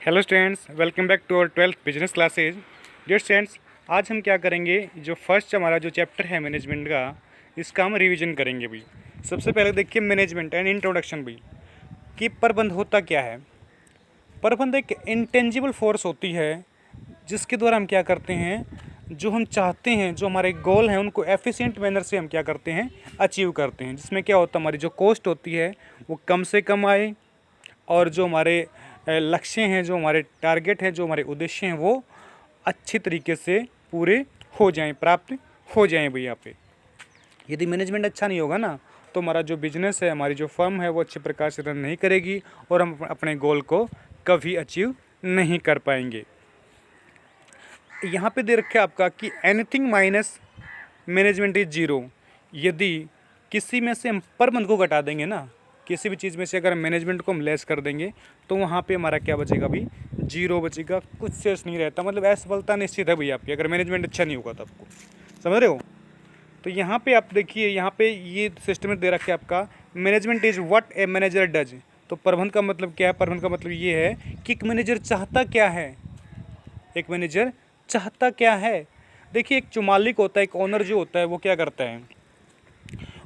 Hello students, welcome back to our 12th business classes. Dear students, आज हम क्या करेंगे, जो फर्स्ट हमारा जो चैप्टर है मैनेजमेंट का, इसका हम रिवीजन करेंगे भाई। सबसे पहले देखिए मैनेजमेंट एंड इंट्रोडक्शन भाई, कि प्रबंध होता क्या है। प्रबंध एक इंटेंजिबल फोर्स होती है जिसके द्वारा हम क्या करते हैं, जो हम चाहते हैं, जो हमारे गोल हैं, उनको एफिशिएंट मैनर से हम क्या करते हैं, अचीव करते हैं। जिसमें क्या होता है, हमारी जो कॉस्ट होती है वो कम से कम आए, और जो हमारे लक्ष्य हैं, जो हमारे टारगेट हैं, जो हमारे उद्देश्य हैं, वो अच्छी तरीके से पूरे हो जाएं, प्राप्त हो जाएं भाई। यहाँ पे यदि मैनेजमेंट अच्छा नहीं होगा ना, तो हमारा जो बिजनेस है, हमारी जो फर्म है, वो अच्छे प्रकार से रन नहीं करेगी और हम अपने गोल को कभी अचीव नहीं कर पाएंगे। यहाँ पे दे रखा है आपका कि anything minus management is zero. यदि किसी में से हम प्रबंध को घटा देंगे ना, किसी भी चीज़ में से अगर मैनेजमेंट को हम लेस कर देंगे, तो वहाँ पे हमारा क्या बचेगा भाई, जीरो बचेगा, कुछ शेष नहीं रहता। मतलब असफलता निश्चित है भाई आपकी, अगर मैनेजमेंट अच्छा नहीं होगा तो। आपको समझ रहे हो। तो यहाँ पे आप देखिए, यहाँ पे ये सिस्टम दे रखा है आपका, management is what a manager does. तो प्रबंध का मतलब क्या है, प्रबंध का मतलब ये है कि एक मैनेजर चाहता क्या है, एक मैनेजर चाहता क्या है। देखिए, एक जो मालिक होता है, एक ओनर जो होता है, वो क्या करता है,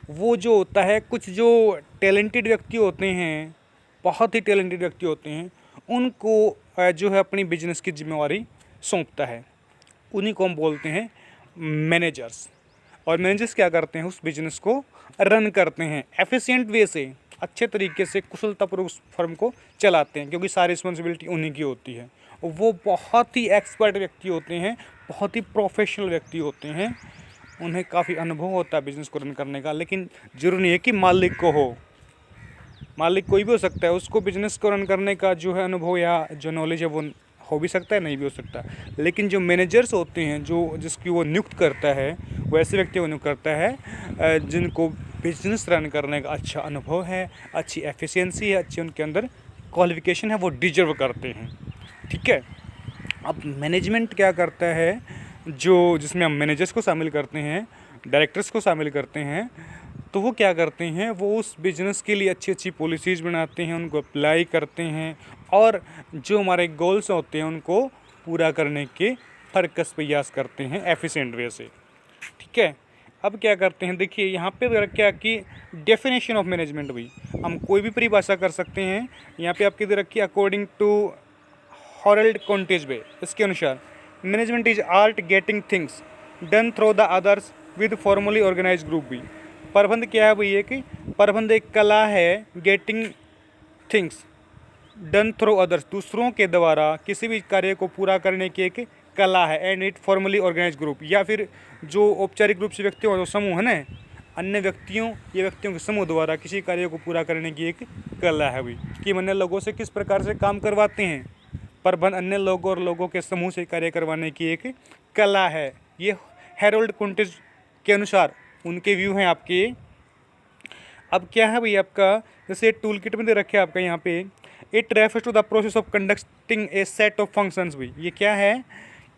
वो जो होता है, कुछ जो टैलेंटेड व्यक्ति होते हैं, बहुत ही टैलेंटेड व्यक्ति होते हैं, उनको जो है अपनी बिजनेस की जिम्मेवारी सौंपता है। उन्हीं को हम बोलते हैं मैनेजर्स। और मैनेजर्स क्या करते हैं, उस बिजनेस को रन करते हैं एफिशिएंट वे से, अच्छे तरीके से, कुशलतापूर्वक उस फर्म को चलाते हैं, क्योंकि सारी रिस्पॉन्सिबिलिटी उन्हीं की होती है। वो बहुत ही एक्सपर्ट व्यक्ति होते हैं, बहुत ही प्रोफेशनल व्यक्ति होते हैं, उन्हें काफ़ी अनुभव होता है बिज़नेस को रन करने का। लेकिन जरूरी नहीं है कि मालिक को हो, मालिक कोई भी हो सकता है, उसको बिज़नेस को रन करने का जो है अनुभव या जो नॉलेज है वो हो भी सकता है, नहीं भी हो सकता। लेकिन जो मैनेजर्स होते हैं, जो जिसकी वो नियुक्त करता है, वो ऐसे व्यक्ति को नियुक्त करता है जिनको बिजनेस रन करने का अच्छा अनुभव है, अच्छी एफिशिएंसी है, अच्छी उनके अंदर क्वालिफिकेशन है, वो डिजर्व करते हैं। ठीक है। अब मैनेजमेंट क्या करता है, जो जिसमें हम मैनेजर्स को शामिल करते हैं, डायरेक्टर्स को शामिल करते हैं, तो वो क्या करते हैं, वो उस बिज़नेस के लिए अच्छी अच्छी पॉलिसीज़ बनाते हैं, उनको अप्लाई करते हैं, और जो हमारे गोल्स होते हैं उनको पूरा करने के फरकस प्रयास करते हैं एफिशिएंट वे से। ठीक है। अब क्या करते हैं, देखिए यहाँ पे क्या कि डेफिनेशन ऑफ मैनेजमेंट भी हम कोई भी परिभाषा कर सकते हैं। यहाँ पे आपकी दे रखी अकॉर्डिंग टू हॉरल्ड कॉन्टेजवे, इसके अनुसार management is art getting things done through the others with formally organise group भी। प्रबंध क्या है भैया, कि प्रबंध एक कला है, getting things done through others, दूसरों के द्वारा किसी भी कार्य को पूरा करने की एक कला है। And it formally organise group, या फिर जो औपचारिक रूप से व्यक्तियों जो समूह है ना, अन्य व्यक्तियों या व्यक्तियों के समूह द्वारा किसी कार्य को पूरा करने की एक कला है भाई, कि अन्य लोगों से किस प्रकार से काम करवाते हैं। प्रबंध अन्य लोगों और लोगों के समूह से कार्य करवाने की एक कला है। ये हेरोल्ड कुंटेज के अनुसार उनके व्यू हैं आपके। अब क्या है भाई आपका, जैसे टूल किट में दे रखे हैं आपका यहाँ पे, it refers to the process of conducting a set of functions भाई। ये क्या है,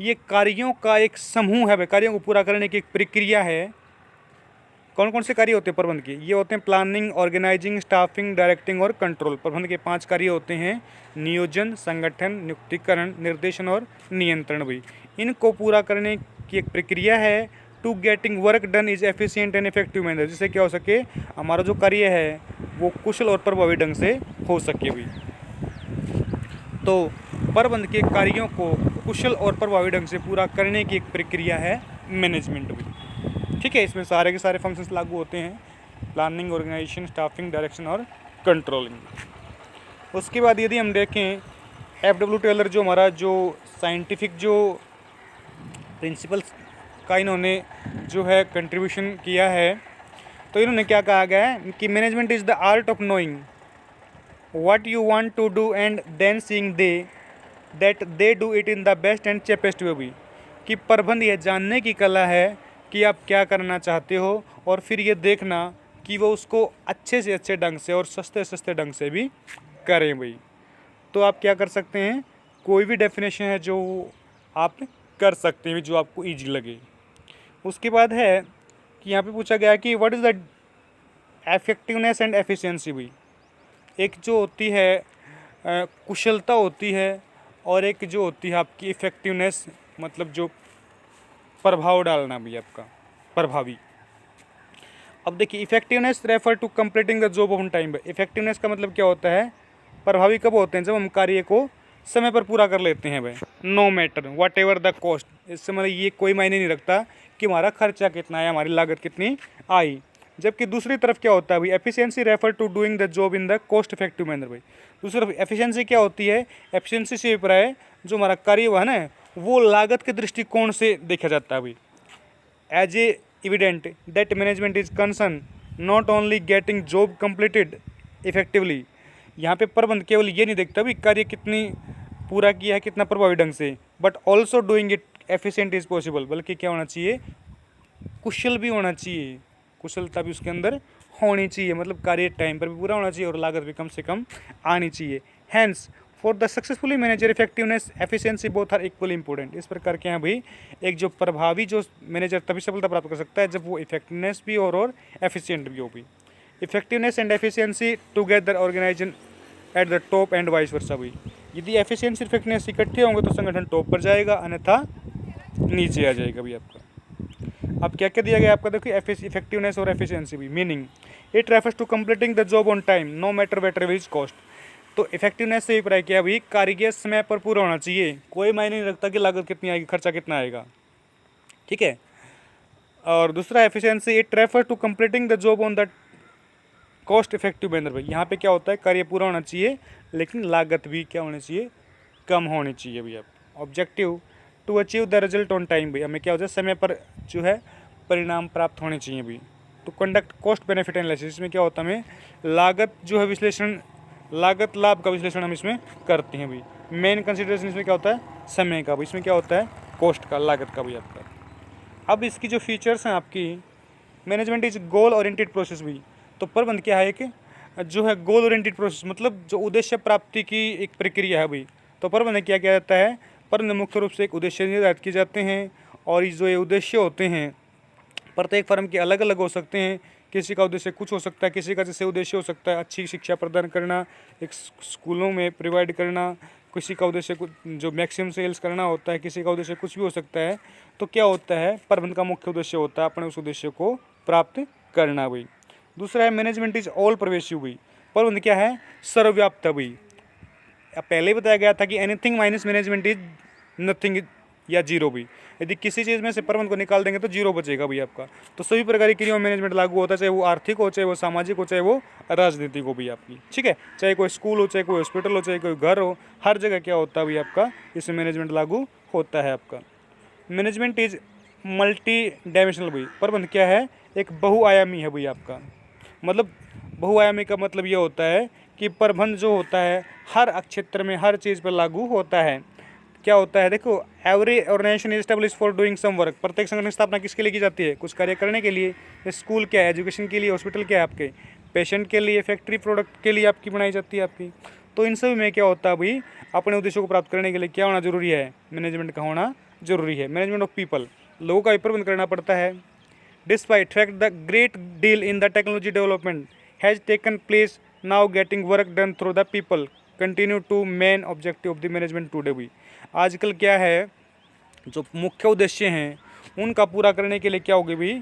ये कार्यों का एक समूह है भाई, कार्यों को पूरा करने की एक प्रक्रिया है। कौन कौन से कार्य होते हैं प्रबंध के, ये होते हैं प्लानिंग, ऑर्गेनाइजिंग, स्टाफिंग, डायरेक्टिंग और कंट्रोल। प्रबंध के 5 कार्य होते हैं, नियोजन, संगठन, नियुक्तिकरण, निर्देशन और नियंत्रण भाई। इनको पूरा करने की एक प्रक्रिया है। To getting work done is efficient and effective manner, जिससे क्या हो सके, हमारा जो कार्य है वो कुशल और प्रभावी ढंग से हो सके भाई। तो प्रबंध के कार्यों को कुशल और प्रभावी ढंग से पूरा करने की एक प्रक्रिया है मैनेजमेंट भी। ठीक है। इसमें सारे के सारे फंक्शंस लागू होते हैं, प्लानिंग, ऑर्गेनाइजेशन, स्टाफिंग, डायरेक्शन और कंट्रोलिंग। उसके बाद यदि हम देखें, एफ.डब्ल्यू. टेलर जो हमारा जो साइंटिफिक जो प्रिंसिपल्स का इन्होंने जो है कंट्रीब्यूशन किया है, तो इन्होंने क्या कहा गया है कि management is the art of knowing what you want to do and then seeing that they do it in the best and cheapest way भी। कि प्रबंध यह जानने की कला है कि आप क्या करना चाहते हो, और फिर ये देखना कि वो उसको अच्छे से अच्छे ढंग से और सस्ते सस्ते ढंग से भी करें भाई। तो आप क्या कर सकते हैं, कोई भी डेफिनेशन है जो आप कर सकते हैं जो आपको ईजी लगे। उसके बाद है कि यहाँ पे पूछा गया कि what is the effectiveness and efficiency भी। एक जो होती है कुशलता होती है, और एक जो होती है आपकी इफ़ेक्टिवनेस, मतलब जो प्रभाव डालना भी आपका प्रभावी। अब देखिए effectiveness refer to completing the job on time. Effectiveness का मतलब क्या होता है, प्रभावी कब होते हैं, जब हम कार्य को समय पर पूरा कर लेते हैं भाई, no matter whatever the cost. इससे मतलब ये कोई मायने नहीं रखता कि हमारा खर्चा कितना है, हमारी लागत कितनी आई। जबकि दूसरी तरफ क्या होता है भाई, efficiency refer to doing the job in the cost effective manner भाई। दूसरी तरफ एफिशिएंसी क्या होती है, एफिशिएंसी से अभिप्राय जो हमारा कार्य हुआ है ना, वो लागत के दृष्टिकोण से देखा जाता है भाई। As a evident that management is concerned not only getting job completed effectively, यहाँ पे प्रबंध केवल ये नहीं देखता भी कार्य कितनी पूरा किया है, कितना प्रभावी ढंग से, but also doing it efficient is possible. बल्कि क्या होना चाहिए, कुशल भी होना चाहिए, कुशलता भी उसके अंदर होनी चाहिए, मतलब कार्य टाइम पर भी पूरा होना चाहिए और लागत भी कम से कम आनी चाहिए। Hence for the successfully manager effectiveness efficiency both are equally important. इस प्रकार के यहाँ भाई एक जो प्रभावी जो मैनेजर तभी सफलता प्राप्त कर सकता है जब वो इफेक्टिवनेस भी और एफिशिएंट भी हो भी। Effectiveness and efficiency together organisation at the top and vice versa भाई। यदि एफिशिएंसी इफेक्टिवनेस इकट्ठे होंगे तो संगठन टॉप पर जाएगा, अन्यथा नीचे आ जाएगा भी आपका। अब क्या क्या दिया गया आपका, देखिए इफेक्टिवनेस और एफिशिएंसी भी। Meaning it refers to completing the job on time no matter whatever cost. तो इफेक्टिवनेस से अभिप्राय किया भाई कार्य समय पर पूरा होना चाहिए, कोई मायने नहीं रखता कि लागत कितनी आएगी, खर्चा कितना आएगा, ठीक है। और दूसरा efficiency it refer to completing the job on the cost effective manner भाई। यहाँ पे क्या होता है, कार्य पूरा होना चाहिए लेकिन लागत भी क्या होनी चाहिए, कम होनी चाहिए भैया। Objective to achieve the result on time भाई, हमें क्या होता है समय पर जो है परिणाम प्राप्त होने चाहिए भाई। To conduct cost benefit analysis, इसमें क्या होता है, हमें लागत जो है विश्लेषण, लागत लाभ का विश्लेषण हम इसमें करते हैं भाई। मेन कंसिडरेशन इसमें क्या होता है, समय का भाई, इसमें क्या होता है कॉस्ट का, लागत का भाई आपका। अब इसकी जो फीचर्स हैं आपकी, management is goal oriented process भी। तो प्रबंध क्या है, कि जो है गोल ओरिएंटेड प्रोसेस, मतलब जो उद्देश्य प्राप्ति की एक प्रक्रिया है भाई। तो प्रबंध क्या किया जाता है, प्रबंध मुख्य रूप से एक उद्देश्य निर्धारित किए जाते हैं, और जो ये उद्देश्य होते हैं प्रत्येक फर्म के अलग अलग हो सकते हैं। किसी का उद्देश्य कुछ हो सकता है, किसी का जैसे उद्देश्य हो सकता है अच्छी शिक्षा प्रदान करना, एक स्कूलों में प्रोवाइड करना, किसी का उद्देश्य कुछ जो मैक्सिमम सेल्स करना होता है, किसी का उद्देश्य कुछ भी हो सकता है। तो क्या होता है, प्रबंध का मुख्य उद्देश्य होता है अपने उस उद्देश्य को प्राप्त करना भाई। दूसरा है मैनेजमेंट इज ऑल परवेसिव भाई। प्रबंध क्या है, सर्वव्याप्त भाई। पहले बताया गया था कि anything minus management is nothing या जीरो भी। यदि किसी चीज़ में से प्रबंध को निकाल देंगे तो जीरो बचेगा भाई आपका। तो सभी प्रकार की क्रियाओं में मैनेजमेंट लागू होता है, चाहे वो आर्थिक हो, चाहे वो सामाजिक हो, चाहे वो राजनीतिक हो भी आपकी, ठीक है। चाहे कोई स्कूल हो, चाहे कोई हॉस्पिटल हो, चाहे कोई घर हो, हर जगह क्या होता है भाई आपका, इसमें मैनेजमेंट लागू होता है आपका। मैनेजमेंट इज मल्टी डायमेंशनल भाई। प्रबंध क्या है, एक बहुआयामी है भाई आपका। मतलब बहुआयामी का मतलब ये होता है कि प्रबंध जो होता है हर क्षेत्र में हर चीज़ पर लागू होता है। क्या होता है, देखो every organisation is establish for doing some work. प्रत्येक संगठन की स्थापना किसके लिए की जाती है, कुछ कार्य करने के लिए। स्कूल क्या है, एजुकेशन के लिए, हॉस्पिटल क्या है आपके, पेशेंट के लिए, फैक्ट्री प्रोडक्ट के लिए आपकी बनाई जाती है आपकी। तो इन सभी में क्या होता है भाई, अपने उद्देश्यों को प्राप्त करने के लिए क्या होना जरूरी है, मैनेजमेंट का होना जरूरी है। मैनेजमेंट ऑफ पीपल, लोगों का भी प्रबंध करना पड़ता है। Despite fact the great deal in the technology development has taken place now getting work done through the people continue to main objective of the management today भी। आजकल क्या है, जो मुख्य उद्देश्य हैं उनका पूरा करने के लिए क्या होगी भाई,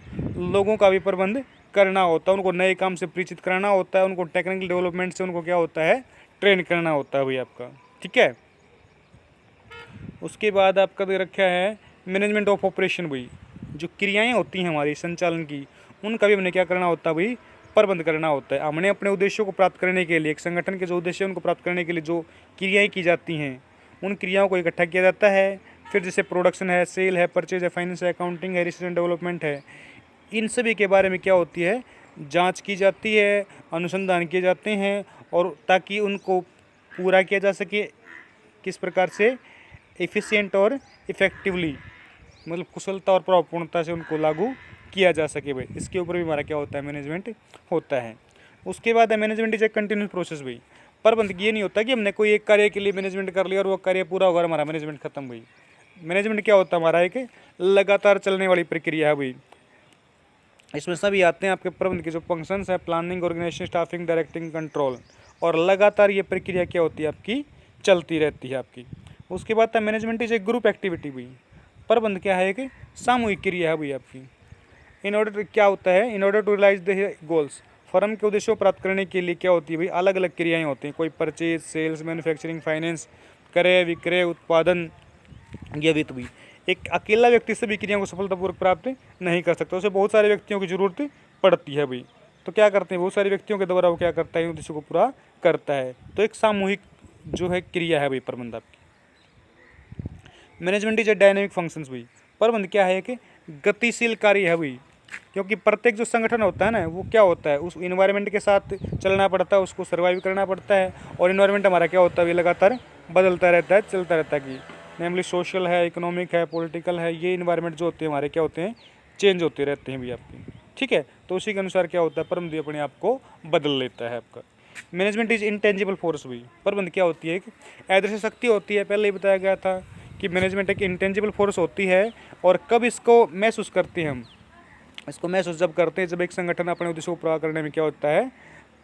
लोगों का भी प्रबंध करना होता है, उनको नए काम से परिचित कराना होता है, उनको टेक्निकल डेवलपमेंट से उनको क्या होता है, ट्रेन करना होता है भाई आपका, ठीक है। उसके बाद आपका दे रखा है मैनेजमेंट ऑफ ऑपरेशन भाई। जो क्रियाएं होती हैं हमारी संचालन की, उनका भी हमने क्या करना होता है भाई, प्रबंध करना होता है। हमने अपने उद्देश्यों को प्राप्त करने के लिए, एक संगठन के जो उद्देश्य है उनको प्राप्त करने के लिए जो क्रियाएं की जाती हैं, उन क्रियाओं को इकट्ठा किया जाता है। फिर जैसे प्रोडक्शन है, सेल है, परचेज है, फाइनेंस है, अकाउंटिंग है, रिसर्च एंड डेवलपमेंट है, इन सभी के बारे में क्या होती है, जांच की जाती है, अनुसंधान किए जाते हैं, और ताकि उनको पूरा किया जा सके किस प्रकार से, एफिशिएंट और इफ़ेक्टिवली, मतलब कुशलता और प्रभावपूर्णता से उनको लागू किया जा सके भाई। इसके ऊपर भी हमारा क्या होता है, मैनेजमेंट होता है। उसके बाद है management is a continuous process भाई। प्रबंध ये नहीं होता कि हमने कोई एक कार्य के लिए मैनेजमेंट कर लिया और वो कार्य पूरा होगा हमारा मैनेजमेंट खत्म भाई। मैनेजमेंट क्या होता है हमारा, एक लगातार चलने वाली प्रक्रिया है भाई। इसमें सभी आते हैं आपके प्रबंध के जो फंक्शंस है, planning, organisation, staffing, directing, control, और लगातार ये प्रक्रिया क्या होती है आपकी, चलती रहती है आपकी। उसके बाद था management is a group activity भाई। प्रबंध क्या है कि सामूहिक क्रिया है भाई आपकी। इन ऑर्डर क्या होता है, in order to realise the goals, firm के उद्देश्यों को प्राप्त करने के लिए क्या होती है भाई, अलग अलग क्रियाएं होती हैं। कोई परचेज, सेल्स, मैन्युफैक्चरिंग, फाइनेंस, क्रय विक्रय, उत्पादन या वित्त भी। एक अकेला व्यक्ति सभी क्रियाओं को सफलतापूर्वक प्राप्त नहीं कर सकता, उसे बहुत सारे व्यक्तियों की जरूरत पड़ती है भाई। तो क्या करते हैं, बहुत सारे व्यक्तियों के द्वारा वो क्या करता है, उद्देश्य को पूरा करता है। तो एक सामूहिक जो है क्रिया है भाई प्रबंध आपकी। Management is a dynamic functions भाई। प्रबंध क्या है कि गतिशील कार्य है भाई, क्योंकि प्रत्येक जो संगठन होता है ना वो क्या होता है, उस इन्वायरमेंट के साथ चलना पड़ता है, उसको सर्वाइव करना पड़ता है। और इन्वायरमेंट हमारा क्या होता है, ये लगातार बदलता रहता है, चलता रहता है कि नेमली सोशल है, इकोनॉमिक है, पॉलिटिकल है, ये इन्वायरमेंट जो होते हैं हमारे क्या होते हैं, चेंज होते रहते हैं भी आपके। ठीक है, तो उसी के अनुसार क्या होता है, प्रबंध भी अपने आप को बदल लेता है आपका। मैनेजमेंट इज इंटेंजिबल फोर्स भी। प्रबंध क्या होती है, एक अदृश्य शक्ति होती है। पहले ही बताया गया था कि मैनेजमेंट एक इंटेंजिबल फोर्स होती है। और कब इसको महसूस करते हैं हम, इसको महसूस जब करते हैं जब एक संगठन अपने उद्देश्य को पूरा करने में क्या होता है,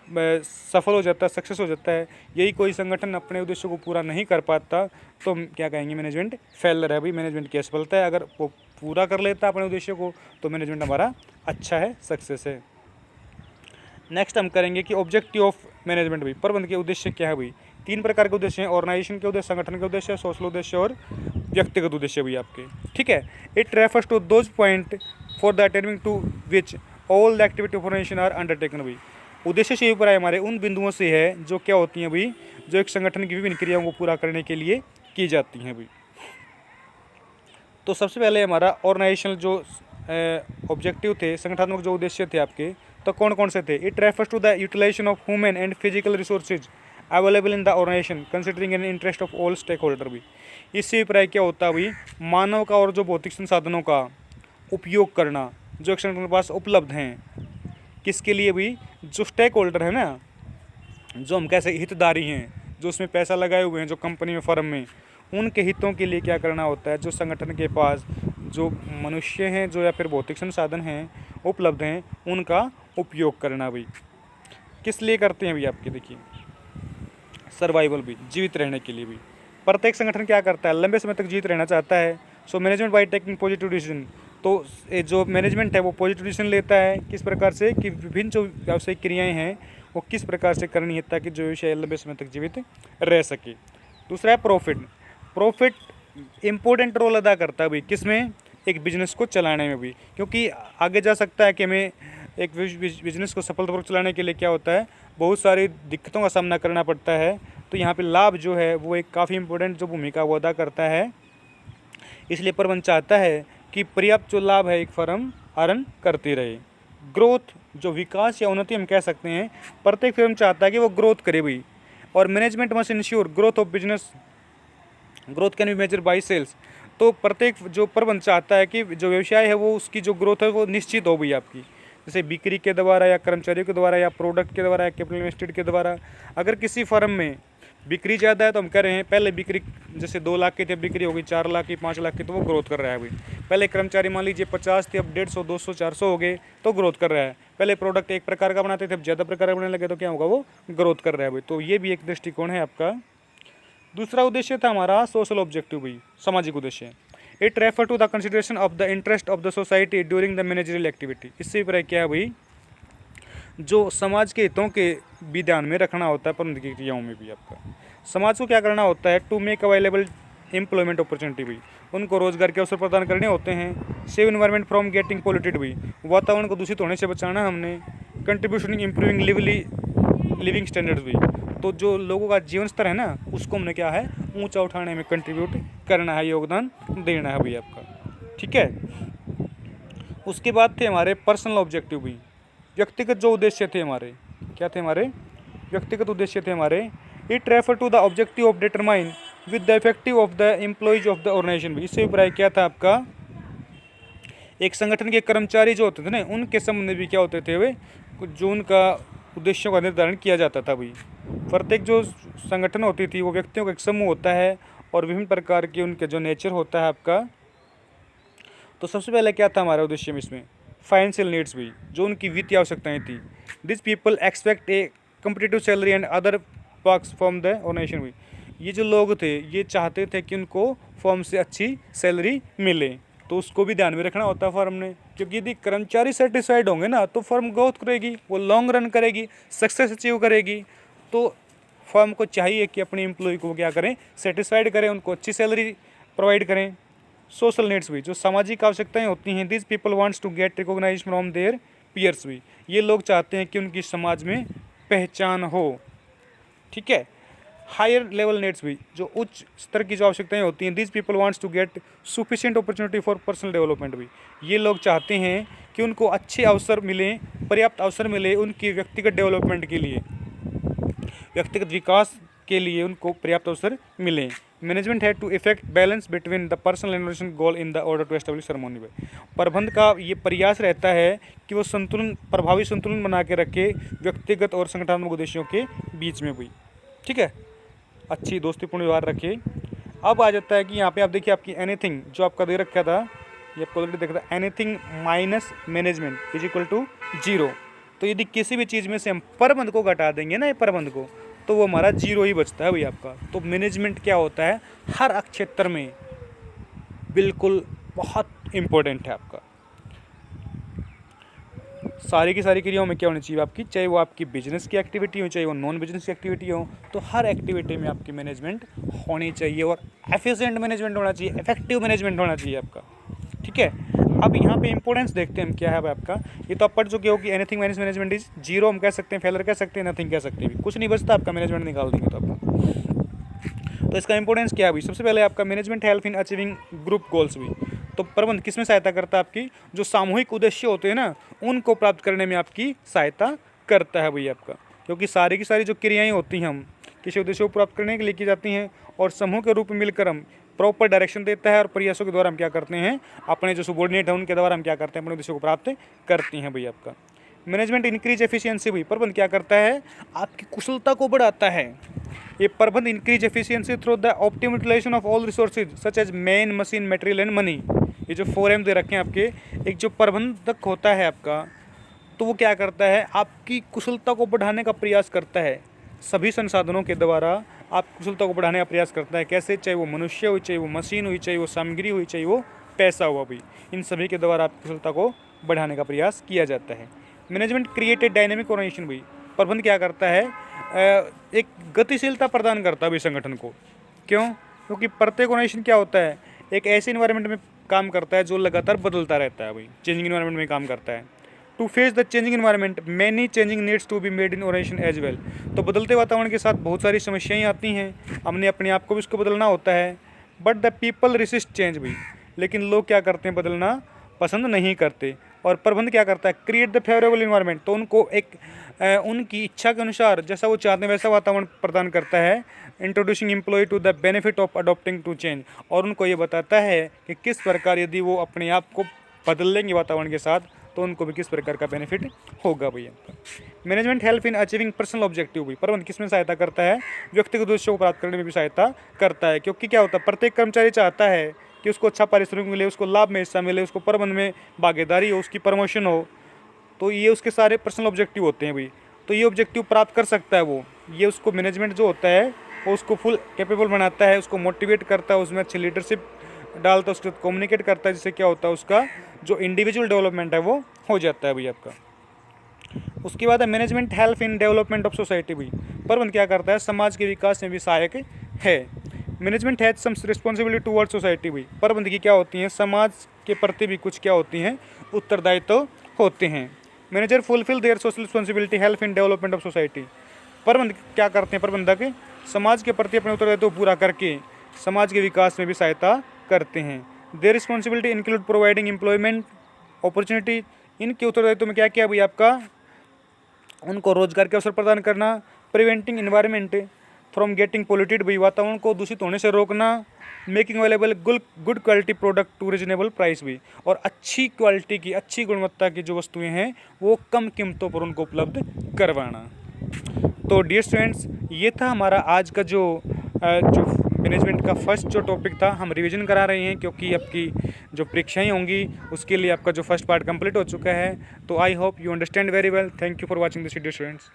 सफल हो जाता है, सक्सेस हो जाता है। यही कोई संगठन अपने उद्देश्य को पूरा नहीं कर पाता तो हम क्या कहेंगे, मैनेजमेंट फेलर है भाई। मैनेजमेंट की असफलता है। अगर वो पूरा कर लेता है अपने उद्देश्य को तो मैनेजमेंट हमारा अच्छा है, सक्सेस है। नेक्स्ट हम करेंगे कि ऑब्जेक्टिव ऑफ मैनेजमेंट भाई। प्रबंध के उद्देश्य क्या है भाई, 3 प्रकार के उद्देश्य हैं। ऑर्गेनाइजेशन के उद्देश्य, संगठन के उद्देश्य, सोशल उद्देश्य और व्यक्तिगत उद्देश्य भी आपके। ठीक है, it refers to those point for the attaining to which all the activity of organisation are undertaken भाई। उद्देश्य से ऊपर हमारे उन बिंदुओं से है जो क्या होती हैं भाई, जो एक संगठन की विभिन्न क्रियाओं को पूरा करने के लिए की जाती हैं भाई। तो सबसे पहले हमारा ऑर्गेनाइजेशनल जो ऑब्जेक्टिव थे, संगठनात्मक जो उद्देश्य थे आपके, तो कौन कौन से थे। It refers to the utilisation of human and physical resources available in the organisation considering an interest of all stakeholder भी। इससे अभिप्राय क्या होता है भाई, मानव का और जो भौतिक संसाधनों का उपयोग करना जो एक संगठन के पास उपलब्ध हैं, किसके लिए भी, जो स्टेक होल्डर है ना, जो हम कैसे हितधारी हैं, जो उसमें पैसा लगाए हुए हैं, जो कंपनी में, फर्म में, उनके हितों के लिए क्या करना होता है। जो संगठन के पास जो मनुष्य हैं, जो या फिर भौतिक संसाधन हैं उपलब्ध हैं, उनका उपयोग करना भी। किस लिए करते हैं भी आपके, देखिए सर्वाइवल भी, जीवित रहने के लिए भी। प्रत्येक संगठन क्या करता है, लंबे समय तक जीवित रहना चाहता है। So management by taking positive decision, तो जो मैनेजमेंट है वो पॉजिटिव डिसीजन लेता है। किस प्रकार से कि विभिन्न जो व्यावसायिक क्रियाएं हैं वो किस प्रकार से करनी है ताकि जो व्यवसाय लंबे समय तक जीवित रह सके। दूसरा है प्रॉफिट। प्रॉफिट इम्पोर्टेंट रोल अदा करता है भाई, किस में, एक बिजनेस को चलाने में भी, क्योंकि आगे जा सकता है कि हमें एक बिजनेस को सफलतापूर्वक चलाने के लिए क्या होता है, बहुत सारी दिक्कतों का सामना करना पड़ता है। तो यहाँ पे लाभ जो है वो एक काफ़ी इम्पोर्टेंट जो भूमिका वो अदा करता है। इसलिए प्रबंध चाहता है कि पर्याप्त जो लाभ है एक फर्म अर्न करती रहे। ग्रोथ, जो विकास या उन्नति हम कह सकते हैं, प्रत्येक फर्म चाहता है कि वो ग्रोथ करे भाई। और management must ensure growth of business, growth can be measure by sales. तो प्रत्येक जो प्रबंध चाहता है कि जो व्यवसाय है वो उसकी जो ग्रोथ है वो निश्चित हो भाई आपकी, जैसे बिक्री के द्वारा या कर्मचारियों के द्वारा या प्रोडक्ट के द्वारा या कैपिटल इन्वेस्टेड के द्वारा। अगर किसी फर्म में बिक्री ज़्यादा है तो हम कह रहे हैं, पहले बिक्री जैसे 2 लाख की थी, बिक्री हो गई 4 लाख की, 5 लाख की, तो वो ग्रोथ कर रहा है भाई। पहले कर्मचारी मान लीजिए 50 थे, अब 150, 200, 400 हो गए तो ग्रोथ कर रहा है। पहले प्रोडक्ट एक प्रकार का बनाते थे, अब ज़्यादा प्रकार का बनाने लगे तो क्या होगा, वो ग्रोथ कर रहा है भाई। तो ये भी एक दृष्टिकोण है आपका। दूसरा उद्देश्य था हमारा सोशल ऑब्जेक्टिव भाई, सामाजिक उद्देश्य। It refer to the consideration of the interest of the society during the managerial activity. इससे भी क्या है भाई, जो समाज के हितों के भी ध्यान में रखना होता है प्रबंध की क्रियाओं में भी आपका। समाज को क्या करना होता है, to make available employment opportunity भी, उनको रोजगार के अवसर प्रदान करने होते हैं। Save environment from getting polluted भी, वातावरण को दूषित होने से बचाना हमने। कंट्रीब्यूशन इम्प्रूविंग लिविंग स्टैंडर्ड्स भी, तो जो लोगों का जीवन स्तर है ना उसको हमने क्या है, ऊंचा उठाने में कंट्रीब्यूट करना है, योगदान देना है भाई आपका। ठीक है, उसके बाद थे हमारे पर्सनल ऑब्जेक्टिव भी, व्यक्तिगत जो उद्देश्य थे हमारे, क्या थे हमारे व्यक्तिगत उद्देश्य थे हमारे। It refer to the objective of determine with the effective of the employees of the organisation भी। इससे अभिप्राय क्या था आपका, एक संगठन के कर्मचारी जो होते थे ना उनके संबंध में भी क्या होते थे वे, जो उनका उद्देश्यों का निर्धारण किया जाता था भाई। प्रत्येक जो संगठन होती थी वो व्यक्तियों का एक समूह होता है और विभिन्न प्रकार के उनके जो नेचर होता है आपका। तो सबसे पहले क्या था हमारा उद्देश्य में, इसमें फाइनेंशियल नीड्स भी, जो उनकी वित्तीय आवश्यकताएं थी। This people expect a competitive salary and other perks from the organisation भी, ये जो लोग थे ये चाहते थे कि उनको फर्म से अच्छी सैलरी मिले, तो उसको भी ध्यान में रखना होता है फर्म ने, क्योंकि यदि कर्मचारी सेटिस्फाइड होंगे ना तो फर्म ग्रोथ करेगी, वो लॉन्ग रन करेगी, सक्सेस अचीव करेगी। तो फर्म को चाहिए कि अपने एम्प्लॉय को क्या करें, सेटिस्फाइड करें, उनको अच्छी सैलरी प्रोवाइड करें। सोशल नीड्स भी, जो सामाजिक आवश्यकताएं होती हैं, this people wants to get recognise from their peers भी, ये लोग चाहते हैं कि उनकी समाज में पहचान हो। ठीक है। हायर लेवल नीड्स भी, जो उच्च स्तर की जो आवश्यकताएं होती हैं, this people wants to get sufficient opportunity for personal development भी, ये लोग चाहते हैं कि उनको अच्छे अवसर मिलें, पर्याप्त अवसर मिले उनकी व्यक्तिगत डेवलपमेंट के लिए, व्यक्तिगत विकास के लिए उनको पर्याप्त अवसर मिले। मैनेजमेंट है to effect balance between the personal and professional goal in the order to establish harmony में, प्रबंध का ये प्रयास रहता है कि वो संतुलन, प्रभावी संतुलन बना के रखे व्यक्तिगत और संगठनात्मक उद्देश्यों के बीच में भी। ठीक है, अच्छी दोस्तीपूर्ण व्यवहार रखिए। अब आ जाता है कि यहाँ पे आप देखिए आपकी एनीथिंग जो आपका दे रखा था, ये आपको ऑलरेडी देखा था, anything minus management is equal to 0। तो यदि किसी भी चीज़ में से हम प्रबंध को घटा देंगे ना, ये प्रबंध को, तो वो हमारा 0 ही बचता है भाई आपका। तो मैनेजमेंट क्या होता है, हर क्षेत्र में बिल्कुल बहुत इम्पोर्टेंट है आपका। सारी की सारी क्रियाओं में क्या होनी चाहिए आपकी, चाहे वो आपकी बिजनेस की एक्टिविटी हो, चाहे वो नॉन बिजनेस की एक्टिविटी हो, तो हर एक्टिविटी में आपकी मैनेजमेंट होनी चाहिए, और एफिशिएंट मैनेजमेंट होना चाहिए, इफेक्टिव मैनेजमेंट होना चाहिए आपका। ठीक है। अब यहाँ पे इंपॉर्टेंस देखते हैं हम क्या है आपका। ये तो आप पढ़ चुके हो कि एनीथिंग माइनस मैनेजमेंट इज 0 हम कह सकते हैं, फेलर कह सकते हैं, नथिंग कह सकते हैं, कुछ नहीं बचता आपका, मैनेजमेंट निकाल देंगे तो आपका। तो इसका इंपॉर्टेंस क्या है भाई, सबसे पहले आपका management help in achieving group goals भी। तो प्रबंध किस में सहायता करता है, आपकी जो सामूहिक उद्देश्य होते हैं ना, उनको प्राप्त करने में आपकी सहायता करता है भाई आपका। क्योंकि सारी की सारी जो क्रियाएँ होती हैं हम किसी उद्देश्य को प्राप्त करने के लिए की जाती हैं, और समूह के रूप में मिलकर हम प्रॉपर डायरेक्शन देता है, और प्रयासों के द्वारा हम क्या करते हैं, अपने जो सबॉर्डिनेट है उनके द्वारा हम क्या करते हैं, अपने उद्देश्यों को प्राप्त करते हैं भाई आपका। मैनेजमेंट इंक्रीज एफिशिएंसी भी, प्रबंध क्या करता है, आपकी कुशलता को बढ़ाता है। ये प्रबंध increase efficiency through the optimum utilisation of all resources such as man, machine, material and money. ये जो 4M दे रखे हैं आपके, एक जो प्रबंधक होता है आपका, तो वो क्या करता है, आपकी कुशलता को बढ़ाने का प्रयास करता है, सभी संसाधनों के द्वारा आप कुशलता को बढ़ाने का प्रयास करता है। कैसे, चाहे वो मनुष्य हुई, चाहे वो मशीन हुई, चाहे वो सामग्री हुई, चाहे वो पैसा हुआ भी, इन सभी के द्वारा आप कुशलता को बढ़ाने का प्रयास किया जाता है। मैनेजमेंट क्रिएटेड डायनेमिक ऑर्गेनाइजेशन भी, प्रबंध क्या करता है, एक गतिशीलता प्रदान करता है भाई संगठन को। क्यों, क्योंकि प्रत्येक ऑर्गेनाइजेशन क्या होता है, एक ऐसे इन्वायरमेंट में काम करता है जो लगातार बदलता रहता है भाई, चेंजिंग इन्वायरमेंट में काम करता है। To face the changing environment many changing needs to be made in organisation as well. तो बदलते वातावरण के साथ बहुत सारी समस्याएं आती हैं, हमने अपने आप को भी उसको बदलना होता है। But the people resist change भी, लेकिन लोग क्या करते हैं, बदलना पसंद नहीं करते। और प्रबंध क्या करता है, क्रिएट द फेवरेबल इन्वायरमेंट, तो उनको एक उनकी इच्छा के अनुसार जैसा वो चाहते हैं वैसा वातावरण प्रदान करता है। Introducing employ to the benefit of adopting to change, और उनको ये बताता है कि किस प्रकार यदि वो अपने आप को बदल लेंगे वातावरण के साथ, तो उनको भी किस प्रकार का बेनिफिट होगा भैया। Management help in achieving personal objective भी, प्रबंध किस में सहायता करता है, व्यक्तिगत उद्देश्यों को प्राप्त करने में भी सहायता करता है। क्योंकि क्या होता है, प्रत्येक कर्मचारी चाहता है कि उसको अच्छा पारिश्रमिक मिले, उसको लाभ में हिस्सा मिले, उसको प्रबंध में भागीदारी हो, उसकी प्रमोशन हो, तो ये उसके सारे पर्सनल ऑब्जेक्टिव होते हैं भाई। तो ये ऑब्जेक्टिव प्राप्त कर सकता है वो, ये उसको मैनेजमेंट जो होता है वो उसको फुल कैपेबल बनाता है, उसको मोटिवेट करता है, उसमें अच्छी लीडरशिप डालता है, उसके साथ कम्युनिकेट करता है, जिससे क्या होता है, उसका जो इंडिविजुअल डेवलपमेंट है वो हो जाता है भैया आपका। उसके बाद है management help in development of society भी, प्रबंध क्या करता है, समाज के विकास में भी सहायक है। Management has some responsibility towards society भी, प्रबंध की क्या होती हैं, समाज के प्रति भी कुछ क्या होती हैं, उत्तरदायित्व होते हैं। Manager fulfil their social responsibility help in development of society, प्रबंध क्या करते हैं, प्रबंधक समाज के प्रति अपने उत्तरदायित्व पूरा करके समाज के विकास में भी सहायता करते हैं। Their responsibility include providing employment opportunity, इनके उत्तरदायित्व में क्या क्या भाई आपका, उनको रोजगार के अवसर प्रदान करना, preventing environment from getting polluted भी, वातावरण को दूषित होने से रोकना, making available good quality product to reasonable price भी, और अच्छी क्वालिटी की, अच्छी गुणवत्ता की जो वस्तुएं हैं वो कम कीमतों पर उनको उपलब्ध करवाना। तो डियर स्टूडेंट्स, ये था हमारा आज का जो मैनेजमेंट का फर्स्ट जो टॉपिक था, हम रिवीजन करा रहे हैं क्योंकि आपकी जो परीक्षाएं होंगी उसके लिए आपका जो फर्स्ट पार्ट कंप्लीट हो चुका है। तो I hope you understand very well. Thank you for watching this video students.